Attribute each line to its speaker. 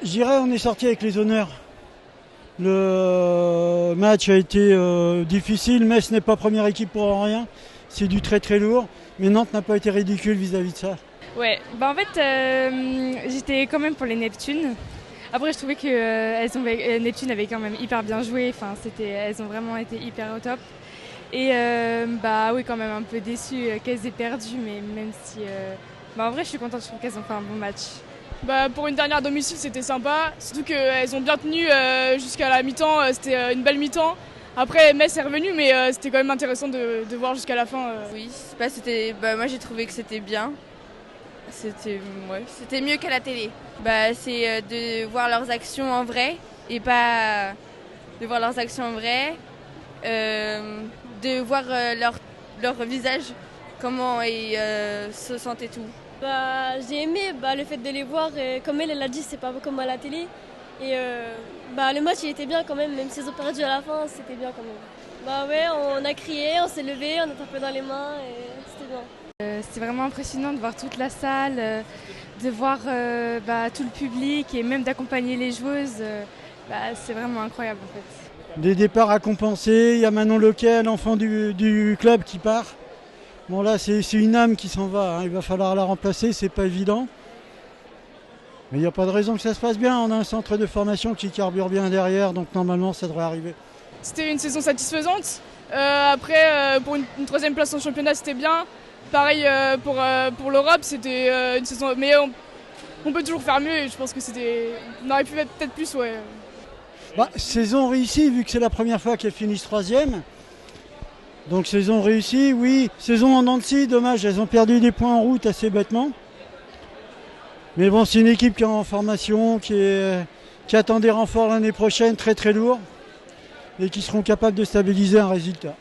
Speaker 1: je dirais on est sorti avec les honneurs. Le match a été difficile. Metz n'est pas première équipe pour rien. C'est du très très lourd. Mais Nantes n'a pas été ridicule vis-à-vis de ça.
Speaker 2: Ouais, bah en fait, j'étais quand même pour les Neptunes. Après, je trouvais que Neptune avait quand même hyper bien joué. Enfin, elles ont vraiment été hyper au top. Et bah oui, quand même un peu déçue qu'elles aient perdu, mais même si... en vrai, je suis contente, je trouve qu'elles ont fait un bon match.
Speaker 3: Bah, pour une dernière domicile, c'était sympa. Surtout qu'elles ont bien tenu jusqu'à la mi-temps. C'était une belle mi-temps. Après, Metz est revenu, mais c'était quand même intéressant de voir jusqu'à la fin.
Speaker 4: Oui, moi j'ai trouvé que c'était bien. C'était mieux qu'à la télé. C'est de voir leurs actions en vrai et pas de voir leurs actions en vrai. De voir leur visage, comment ils se sentent et tout.
Speaker 5: J'ai aimé le fait de les voir, comme elle l'a dit, c'est pas comme à la télé. Et le match il était bien quand même s'ils ont perdu à la fin, c'était bien quand même. On a crié, on s'est levé, on a tapé dans les mains et c'était bien.
Speaker 2: C'est vraiment impressionnant de voir toute la salle, de voir tout le public et même d'accompagner les joueuses. C'est vraiment incroyable en fait.
Speaker 1: Des départs à compenser, il y a Manon Loquet, l'enfant du club qui part. Bon là c'est une âme qui s'en va, hein. Il va falloir la remplacer, c'est pas évident. Mais il n'y a pas de raison que ça se passe bien, on a un centre de formation qui carbure bien derrière, donc normalement ça devrait arriver.
Speaker 3: C'était une saison satisfaisante. Après, pour une troisième place en championnat, c'était bien. Pareil pour l'Europe, c'était une saison... Mais on peut toujours faire mieux et je pense que on aurait pu mettre peut-être plus, ouais.
Speaker 1: Saison réussie, vu que c'est la première fois qu'elles finissent troisième. Donc saison réussie, oui. Saison en dents de scie, dommage, elles ont perdu des points en route assez bêtement. Mais bon, c'est une équipe qui est en formation, qui attend des renforts l'année prochaine, très très lourds, et qui seront capables de stabiliser un résultat.